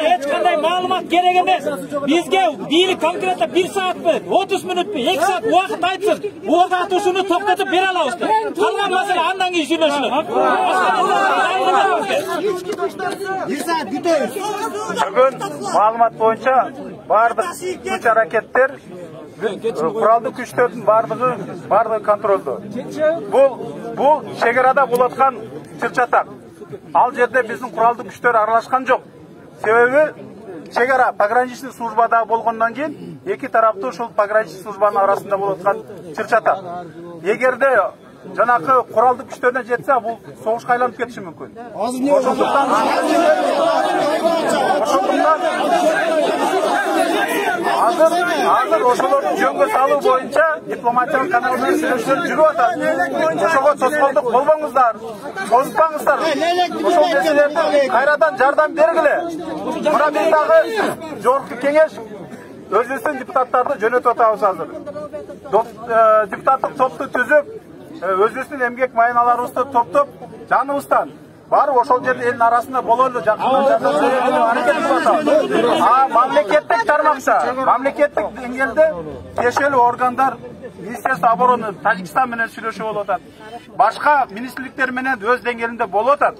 Hech qanday ma'lumot kerak emas. Bizga bilik konkretda 1 soatmi, 30 minutmi, 2 soat vaqt aytsin. Bu vaqt shuni to'xtatib bera olamiz. Qolgan masala andan keyin shunday. Bugun ma'lumot bo'yicha bardıq kuch haraketler kurallı күчтөрдүн бардыгы контролдо. Бул чегарада болоткан чырчатак. Ал жерде биздин куралдуу күчтөр аралашкан жок. Себеби чегара пограничный службада болгондон кийин эки тараптуу ушул пограничный службанын арасында болоткан чырчатак. Эгерде жанакы куралдуу күчтөрүнө жетсе, бул согушка айланып кетиши мүмкүн. Hazır ошолорду жөнгө салуу боюнча дипломатиялык канал менен сүйлөшүүлөр жүрүп атат. Ошого тоскоолдук болбоңуздар, тозутпаңыздар. Ошол нерселерди кайрадан жардам бергиле. Мына биз дагы жогорку кеңеш өзүбүздүн депутаттарды жөнөтүп атабыз азыр. Депутаттык топту түзүп, өзүбүздүн эмгек майыналарыбызды топтоп, жаныбыздан барып ошол жерде элдин арасында бололу, жакшылык жардам берелүү аракет кылып атабыз. Мамлекеттик тармакта, мамлекеттик деңгээлде тиешелүү органдар, Министерство обороны Тажикстан менен сүйлөшүү болуп атат. Башка министрликтер менен өз деңгээлинде болуп атат.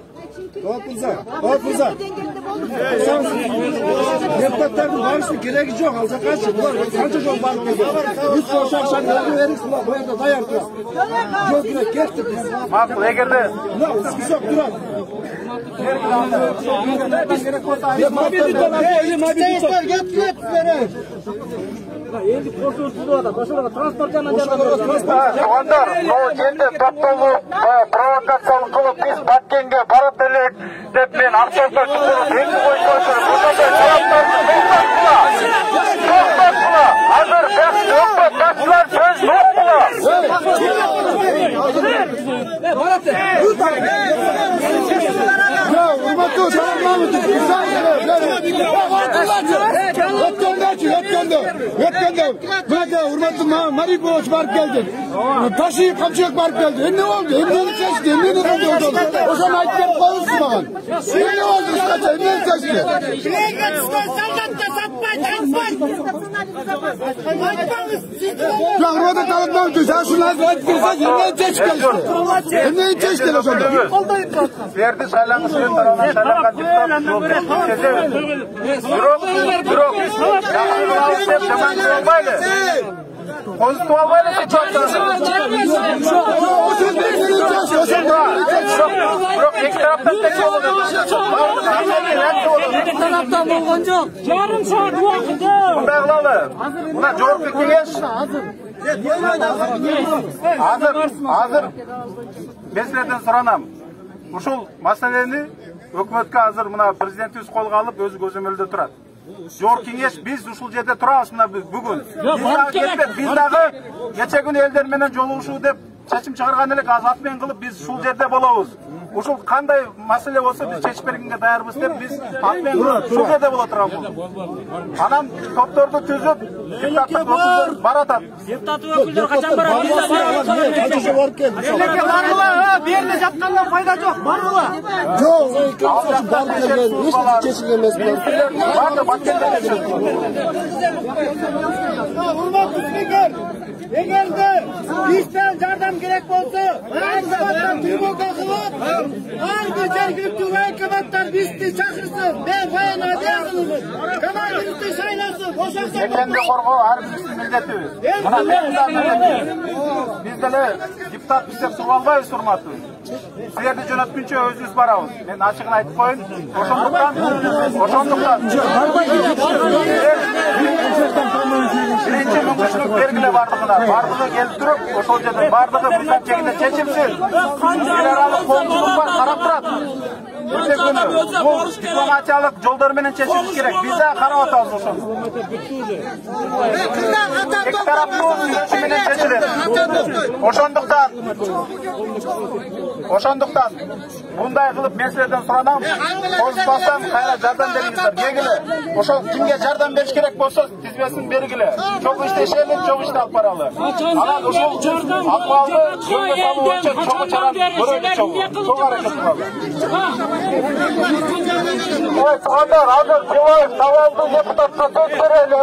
Депутаттардың барысын керегі жоқ, алса қанша, бұлар қанша жол барып келген. Біз сошы ақшаны өңі веріңіз, бұлар бойында даяр тұрыз. Жол керек, кеттік біз. Мақыл, егерде... Құсақ тұрады. Туғандар, бұл енді топтолу провокациялық қылып, біз Баткенге барып елек деп мен автобусқа шығып, енді бойынша отырып, бұндай тараптарды тоқтатқыла. Азыр бақшылар сөз жоққыла. Ötkende, hurmatlı Maripoğaç barıp geldi. Taşıyı kamçılık barıp geldi. Ne oldu? Emniyeni seçti. Emniyeni seçti. O zaman ayıpları koyursun bakalım. Ne oldu? Emniyeni seçti. Ya hurmatlı tanıtmam ki sen şunu az ayıp gelsen emniyeni seçti. Emniyeni seçti o zaman. Verdi saylanmışsın tarafından saylangan Konuştu almayla Bırak iki taraftan tek olur. İki taraftan bolğon jok. Yarım saat vaqti. Bunday qilali. Buna jogorku kengesh. Hazır. Men sizlardan so'ranam. Ушул маселени өкмөткө азыр мына президентибиз колго алып өзү көзөмөлдө турат. Жогорку кеңеш биз ушул жерде турабыз мына бүгүн. Биз дагы кече күнү элдер менен жолугушуу деп чечим чыгарган элек азат менен кылып биз ушул жерде болобуз. Ушул кандай маселе болсо биз чечип бергенге даярбыз деп биз ат менен ушул жерде боло турган бул. Анан топторду түзүп депутаттык өкүлдөр баратат. Депутаттык өкүлдөр качан барат? Эмнеге баргыла? Бу жерде жаткандан пайда жок. Баргыла. Жок, барып келген, эч чечилген эмес булар. Hurmatlı spiker, эгерде бизден жардам керек болсо, азаматтар тревога кылып, ар бир жергиликтүү военкоматтар бизди чакырсын. Мен воен обязанмын. Командирди шайласын. Ошондо Экенди коргоо ар биздин милдетибиз. Биз деле депутатбыз деп туруп албайбыз, урматтуу. Силерди жөнөткүнчө өзүбүз барабыз. Мен ачыгын айтып коеюн. Ошондуктан биринчи мүмкүнчүлүк бергиле бардыгына. Бардыгы келип туруп, ошол жерде бардыгы мыйзам чегинде чечилсин. Эл аралык коомчулук бар, карап турат. Bu diplomatiялык жолдор менен чечилиш керек. Биз да карап атабыз ошону. Эки тараптуу сүйлөшүү менен чечилет. Ошондуктан мындай кылып мен силерден суранам, козутпастан кайра жардам бериңиздер. Кегиле ошол кимге жардам бериш керек болсо тизмесин бергиле. Чоң иштешели, чоң ишти алып баралы. Анан ошол акыбалды жөнгө салуу боюнча чоң чарам көрөлү чоң аракет кылалы. Ой, туугандар, азыр Жубаев сабалды депутатка сөз берели.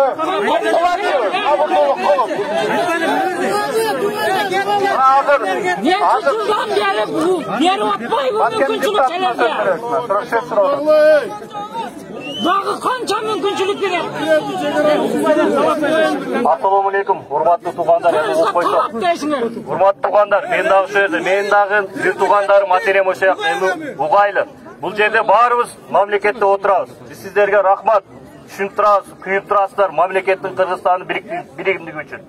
Дағы қанша мүмкіншілік береді? Ассаламу алейкум, урматтуу туугандар. Урматтуу туугандар, мен дагы ошо жерде, менин дагы бир туугандарым материям ошо жакта эми угайлы. Бул жерде баарыбыз мамлекетте отурабыз. Биз сиздерге рахмат. Түшүнүп турабыз, күйүп турасыздар мамлекеттин Кыргызстандын биримдиги үчүн.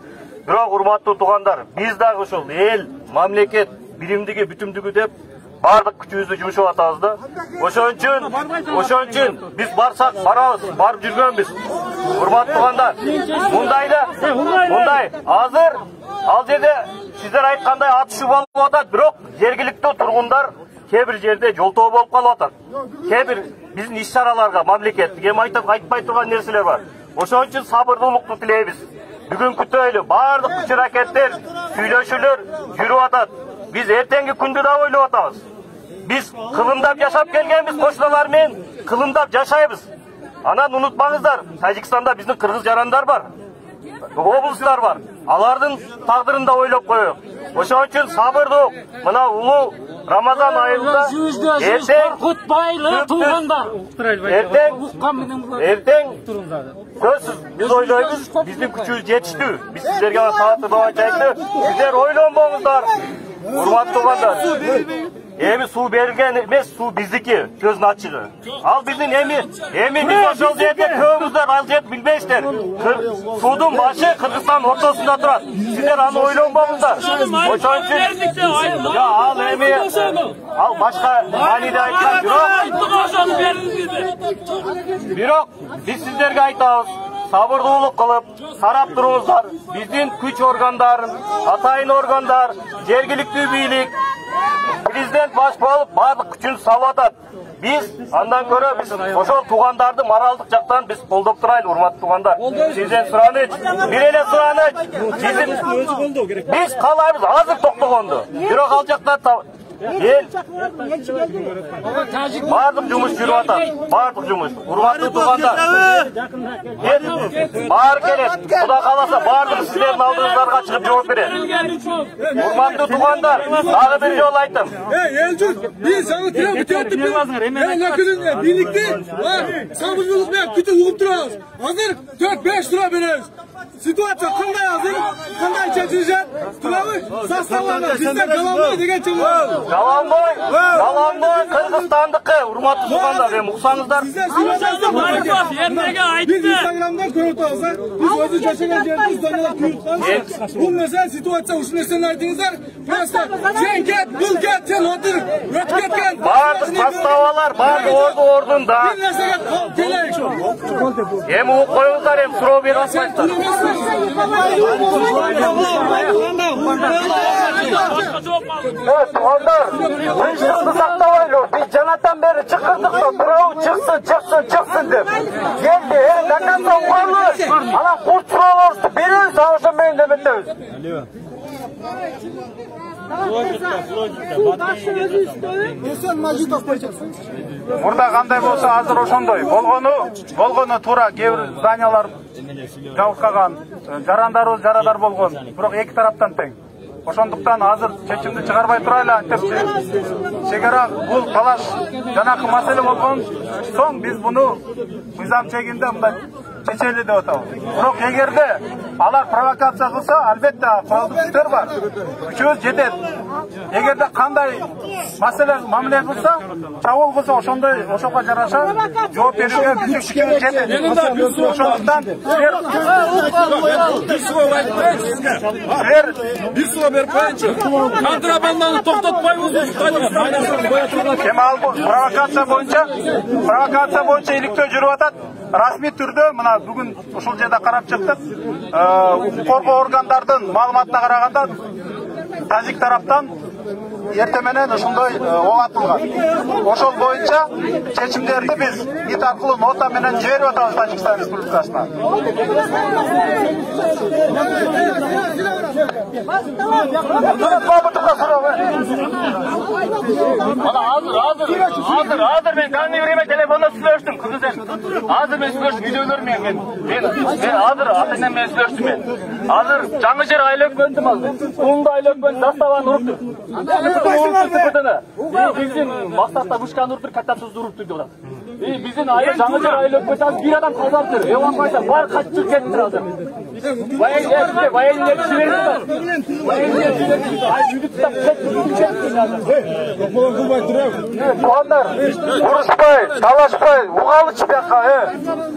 Бирок урматтуу туугандар, биз дагы ошол эл, мамлекет биримдиги, бүтүмдүгү деп бардык күчүбүздү жумшап атабыз да. Ошон үчүн биз барсак барабыз, барып жүргөнбүз. Урматтуу туугандар, мындай азыр ал жерде сиздер айткандай атышуу болуп атат, бирок жергиликтүү тургундар кээ-бир жерде жолтоо болуп калып атат. Кээ-бир биздин иш-чараларга мамлекеттик эми айтпай турган нерселер бар. Ошон үчүн сабырдуулукту тилейбиз. Бүгүн күтөлү бардык күч-аракеттер, сүйлөшүүлөр жүрүп атат. Биз эртеңки күндү да ойлоп атабыз. Биз кылымдап жашап келгенбиз, кошуналар менен кылымдап жашайбыз. Анан унутпаңыздар, Тажикстанда биздин кыргыз жарандар бар, облустар бар. Алардын тагдырын да ойлоп коелук. Ошон үчүн сабырдуу, мына улуу Рамазан айында эртең сөзсүз биз ойлойбуз, биздин күчүбүз жетиштүү. Биз сиздерге саатты айталы, сиздер ойлонбоңуздар. Урматтуу туугандар, эми суу берилген эмес, суу биздики, көздүн ачыгы. Ал биздин эми биз ошол жерде көбүңүздөр ал жерди билбейсиздер. Суудун башы Кыргызстандын ортосунда турат. Сиздер аны ойлонбоңуздар. Ошон үчүн ал эми ал башка мааниде айткан, бирок биз сиздерге айтабыз, сабырдуулук кылып, сарап туруңуздар. Биздин күч органдарын, атайын органдар, жергиликтүү бийлик, президент баш болуп бардык күчүн салып атат. Биз андан көрө биз ошол туугандарды моралдык жактан биз колдоп турайлы, урматтуу туугандар. Сизден сураныч, бир эле сураныч. Биз каалайбыз азыр токтогонду. Бирок ал жакта эл бардык жумуш жүрүп атат, бардык жумуш. Урматтуу туугандар, баары келет, Кудай кааласа бардык сиздердин алдыңыздарга чыгып жооп берет. Урматтуу туугандар, дагы бир жолу айттым. Элжут, биз сага тиреп өтүп беребиз. Бийликти сабырдуулук менен күтүп угуп турабыз. Азыр 4-5 тура беребиз. Ситуация кандай азыр? Кандай чечилишет? Турабы? Составлана, бизден каламбой деген чыгып. Каламбой Кыргызстандыкы, урматтуу туугандар, эми уксаңыздар. Биз Инстаграмдан көрүп атабыз. Биз өзү жашаган жерде Инстаграмда көрүп атабыз. Бул нерсе ситуация ушул нерсени айтыңыздар. Просто сен кет, бул кет, сен отур. Өтүп кеткен. Бардык составалар, бардык ордунда. Бир нерсеге келейик. Эми угуп коюңуздар, эми суроо берип атпайсыздар. Туугандар, тынчтыкты сактабайлы. Биз жанатан бери чакырдык да, бирөө чыксын деп. Келди, до конца угабыз. Анан курт суроолорубузду беребиз, ошон менен эметебиз. Мурда кандай болсо азыр ошондой. Болгону туура, кээ бир зданиялар жабыркаган, жарандарыбыз жарадар болгон. Бирок эки тараптан тең. Ошондуктан азыр чечимди чыгарбай турайлы, антипчи. Чегара бул талаш жанакы маселе болгон соң биз буну мыйзам чегинде мындай чечели деп атабыз. Бирок эгерде алар провокация кылса, албетте куралдуу күчтөр бар. Күчүбүз жетет. эгерде кандай маселе мамиле кылса, чабуул кылса, ошого жараша жооп берүүгө биздин күчүбүз жетет. Ошондуктан Bir sıra berip koyunca. Kontrabandanı toktotpayбыз. Эми ал провокация боюнча иликтөө жүрүп атат. Расмий түрдө мына бүгүн ушул жерде карап чыктык. Укук коргоо органдардын маалыматына караганда Тажик тараптан эртең менен ушундай ок атылган. Ошол боюнча чечимдерди биз ит аркылуу нота менен жиберип атабыз Тажикстан Республикасына. Hazır ben kanlı yüreğime telefonda sürüyorsun kızım. Hazır ben sürüyorsun videolarım ben hazır atından ben sürüyorsun ben. Hazır Cangıcır aile ökmöntüm aldı. Sonunda aile ökmöntüm zastavan uruptu. Bizim maksatla kuşkan uruptur kattatsız uruptur diyorlar. Bizim aile Cangıcır aile ökmöntüm bir adam kazandır. Evan koysa var kaç Türk kendini aldı. Vayenler çiverirler. Туғандар, ұрыспай, талашпай, уғалыш бияққа,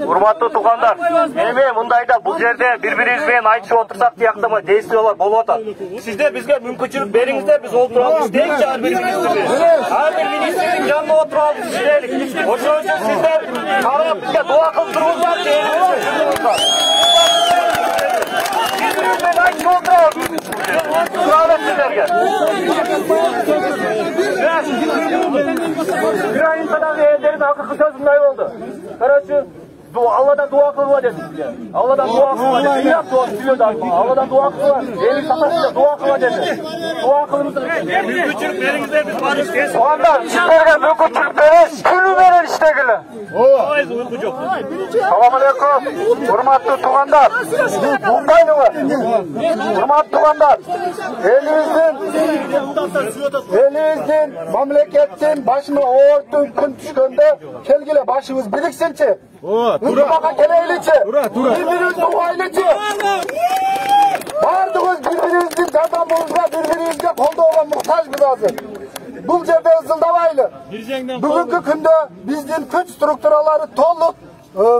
Урматтуу туғандар, эми мындайда бул жерде бири-бирибизбен айтышып отурсак тияктама действиялар болуп атат. Сиздер бизге мүмкүнчүлүк бериңиздер, биз олтурабыз, иштейикчи ар бир министрликте. Ар бир министрликтин жанында отурабыз, иштейли. Ошон үчүн сиздер карап бизге дуа кылып туруңуздар. Ben aynı oturalım. Sağlık sizlerge. Bir ayın kadar ellerin hakkı sözünden oldu. Kardeşim, Allah'dan dua kılma dedik size. Allah'dan dua kılma dedik. Bir yaptı o biliyordu aklıma. Allah'dan dua kılma. Elin satasıyla dua kılma dedi. Dua kılımızı. Mümkünçülük verinizde biz barış kesin. O anda sizlerge mümkünçülük veririz. Külü verir işte gülü. Hayır uykucu. Selamünaleyküm. Hurmatlı tuğanlar. Buğdaylığı. Hurmatlı tuğanlar. Elinizin, memleketin başına oğurtun gün düşkönde kelgile başımız biriksinçi. Unutmaka keleyliçi. Birbirimiz duayliçi. Bardığız birbirimizin yardımımızla birbirimizge kolduğuna muhtaçmız hazır. Bu yerde ızıldamaylı. Bugünkü günde bizden güç strukturaları tolluk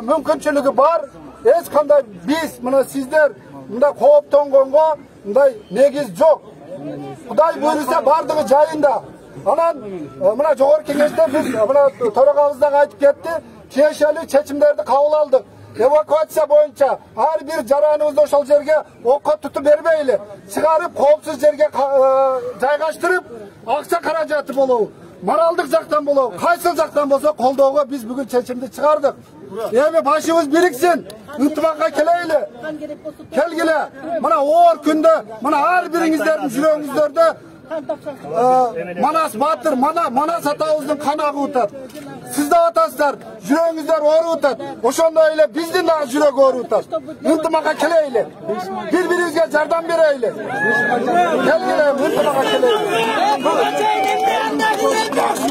mümkünçülüğü var. Eskanda biz, mına sizler, mında koop tongongo, mında negiz yok. Kuday buyursa bardığı jayında. Anan, mına Jogorku Kengеште biz, mına toragabızdan aytıp ketti. Tiyesheli çeçimlerdi kabul aldık. Evakuasiya boyunca her bir jarağınızda ошол жерге okka tutup bermeyli. Çıkarıp koopsuz жерге jaygaштырып, akça karajatı bolu. Moralдык жактан болобу, кайсыл жактан болсо колдоого биз бүгүн чечимди чыгардык. Эми башыбыз бириксин, ынтымакка келейли. Келгиле. Мына оор күндө, мына ар бириңиздердин жүрөгүңүздөрдө Manas Batır, Manas atağımızın kanı ağıtat. Siz de ataslar, yüreğinizler ağıtat. Oşonda öyle bizden daha yürek ağıtat. Intımaka keleyle. Birbirimizge yardım bereyle. Gel gelelim, intımaka keleyle.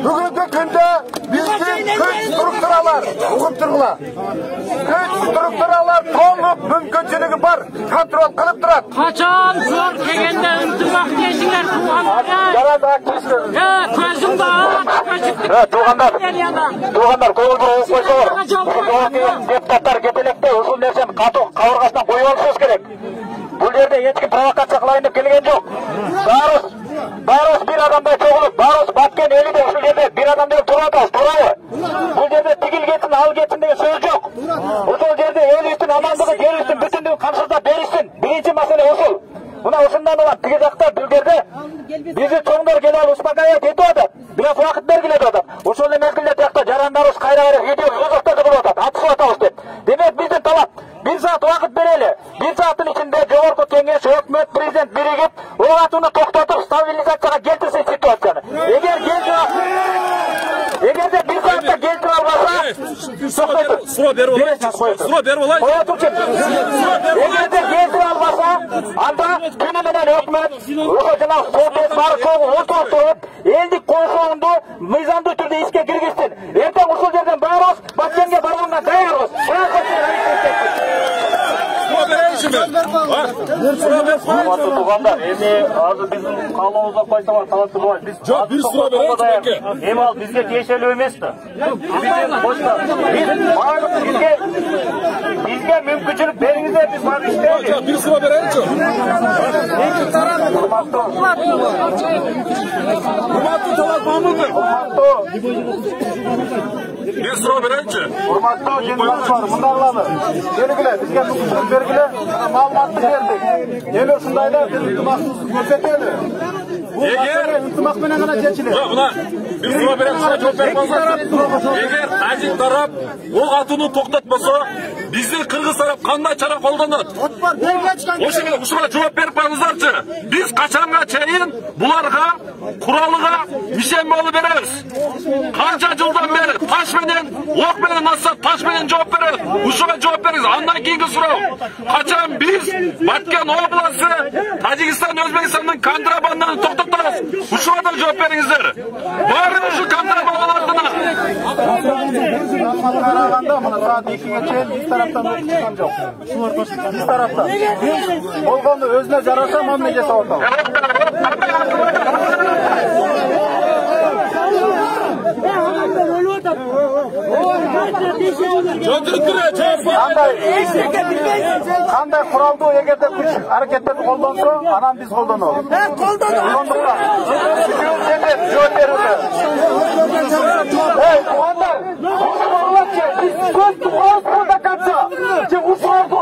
Bugünkü günde bizden güç strukturalar, hukukturlar. Güç strukturalar tolluk mümkünçülüğü var. Kontrol kılıp durat. Kaçan zor kegende ıntımak deşinler tuğanlar. Ya közüm bağır. Tuğanlar koyul bir oğuz koysa var. Deputatlar getelekte usul dersen kavurgasından koyu alışıyoruz gerek. Bu yerde yetki provokasya kılayın dep kelgen yok. Barış bir adamday çoğulup, Barış Batken eli de usul yerde bir adam deyip turvataz, turayı. Bu yerde tigil geçsin, al geçsin diye söz yok. Usul yerde el üstün, amandığı gel üstün, bütünlüğü kamsızda berişsin. Birinci mesele usul. Buna usundan olan tigi jakta bilgerde bizi çoğunlar gel al uspakaya ketip atat. Biraz vakit belgiledi atat. Usul mezgilde tiyakta jaranlarız kayra video uzakta kılıp atat. Atışıp atabız dep. Demek bizden talap. 1 saat vakit bereli. 1 saatin içinde Jogorku Kengeş, hökümet, prezident birigip o atını toktatıp stabilizasyona getirsin situasyonu. Eğer de 1 saatte getir almasa toktaydır. Sıra ber olay. Sıra ber olay. Eğer de getir almasa anda günü menen hökümet Ujana sohbet barı çoğu oturtup eldik koşuğundu mizandı türde iske girgizsin. Erten usul yerden bağırız, Batken'e barılığına dayarız. Sıra ber Урматтуу туугандар, эми азыр биздин каалообузга койсоңор талап турбайт. Биз Жок, бир суроо берейинчи. Эми ал бизге тиешелүү эмес да. Бизге мүмкүнчүлүк бериңиздер, биз барып иштейли. Жок, бир суроо берейинчи. Урматтуу Талат Мамытов. Bir sıra vereyince. Урматтуу жеңгелер, мындай кылалы. Бергиле, бизге мүмкүнчүлүк бергиле, маалыматты бердик. Эми ушундайда биз ынтымактуулук көрсөтөлү. Егер ынтымак менен гана чечилет. Жок, мына bir sıra vereyinчи, жооп берип калсаңыз. Эгер тажик тарап ок атууну токтотпосо, биздин кыргыз тарап кандай чара колдонот? Ушуга жооп берип коюңуздарчы. Биз качанга чейин буларга куралыга ишенме болуп беребиз. Канча жылдан бери таш менен, ок менен атса таш менен жооп берет. Ушуга жооп бериңиз. Андан кийинки суроо. Качан биз Баткен областы, Тажикстан, Өзбекстандын контрабанданы токтотобуз? Ушуга да жооп бериңиздер. Баары ушу контрабандалардына. Караганда мына саат 2-ге чейин биз тараптан чыккан жок. Биз тараптан. Болгону өзүнө жараша мамиле жасап атабыз. Кандай куралдуу эгерде күч аракеттерди колдонсо, анан биз колдонобуз. Ошондуктан жооп берүүгө. Эй, туугандар, биз сөз туурасында да катса, же ушуларды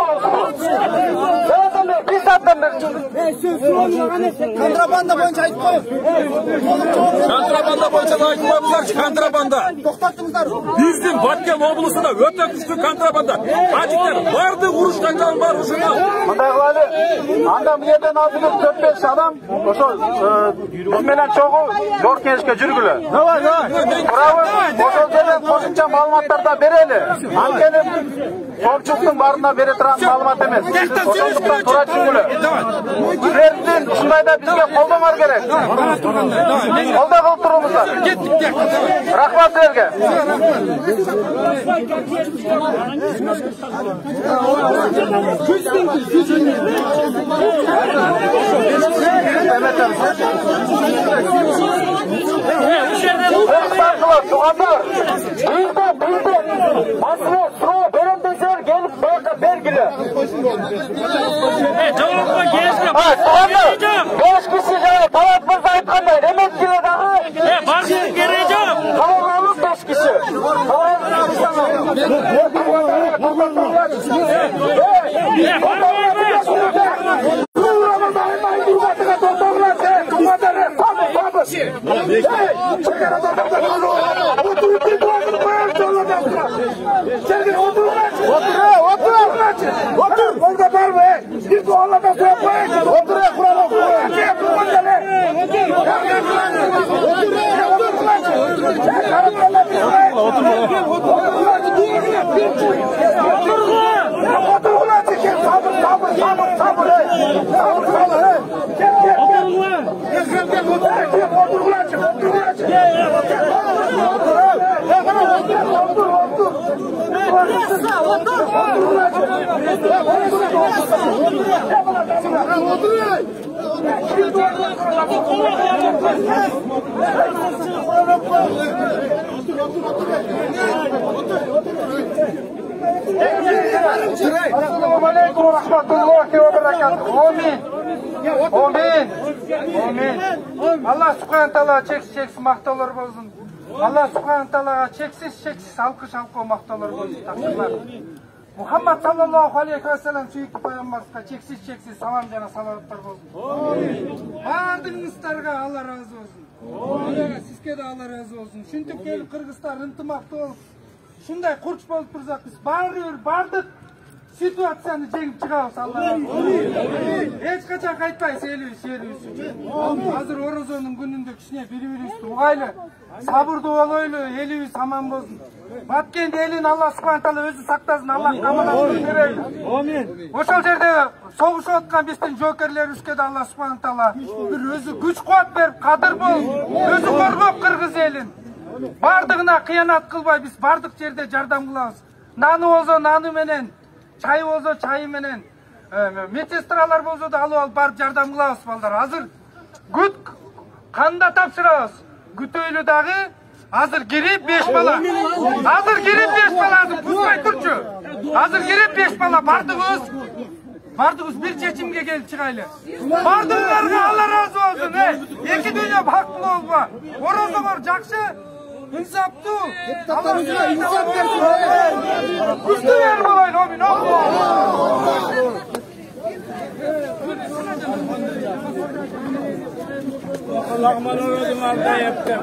контрабанда боюнча айтып коюп. Контрабанда боюнча да айтып коюңуздарчы, контрабанда. Токтоттуңуздар. Биздин Баткен облусунда өтө күчтүү контрабанда. Тажиктер барды уруш кайдан бар ушуга. Мындай кылалы. Анда бу жерден алдыгы 4-5 адам ошо биз менен чогуу жор кеңешке жүргүлө. Давай. Бирок ошол жерден кошумча маалыматтар да берели. Анткени Солчуктун барына бере турган маалымат эмес. Ошондуктан туура түшүнгүлө. Силердин ушундайда бизге колдооңор керек. Колдоо кылып туруңуздар. Рахмат силерге. Туугандар, масыла суроо берем десеңер келип бергиле. Жауапқа келесің. Туугандар, 5 киши жана Талат мырза айткандай эметкиле дагы. Башың керек жоқ. Кабыл 5 киши. Assalamu alaikum wa rahmatullahi wa barakatuh. Amin. Allah subhanahu taala çeksiz maqtalar bolsun. Allah subhanahu taalaga çeksiz alkış maqtalar bolsun. Takdirler. Muhammed sallallahu aleyhi ve sellem süykü peygamberimize çeksiz salam jana salavatlar bolsun. Bardığınızlarga Allah razı olsun. Sizge de Allah razı olsun. Şuntup gelip Kırgızlar ынтымакты olup, şunday kurç bolup tursak biz bardık situasyonu жеңип чыгабыз. Allah razı olsun. Hiç kaçan kaytpayız elibиz. Hazır Orozonun gününde kişine biri-biribizди uğaylı, sabırdı oloylu, elibиz aman bolsun. Batkent elin Allah subhanahu taala özü saktasın, Allah kamalasın bereli. Ошол жерде согушуп аткан биздин жоокерлерибизге да Allah subhanahu taala bir özü güç kuat берип, кадыр болуп, өзү коргоп кыргыз элин. Бардыгына кыянат кылбай биз бардык жерде жардам кылабыз. Наны болсо наны менен, чай болсо чайы менен, Медсестралар болса да алып барып жардам кылабыз балдар. Азыр күт канда тапшырабыз. Күтөйлү дагы азыр кирип 5 бала. Азыр кирип 5 бала, азыр бузбай турчу. Азыр кирип 5 бала бардыгыз bir чечимге келип чыгайлы. Бардыгыларга Алла разы болсун. Эки дүйнө бактылуу болбо. Орозо бар жакшы. İnsaptı. Allah size insap versin. Üstü ver babayın oğlum. Allah'ım anladım alda yaptım.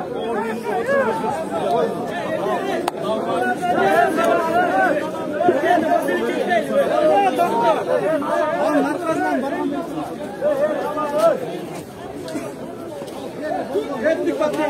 Etnik patlığı.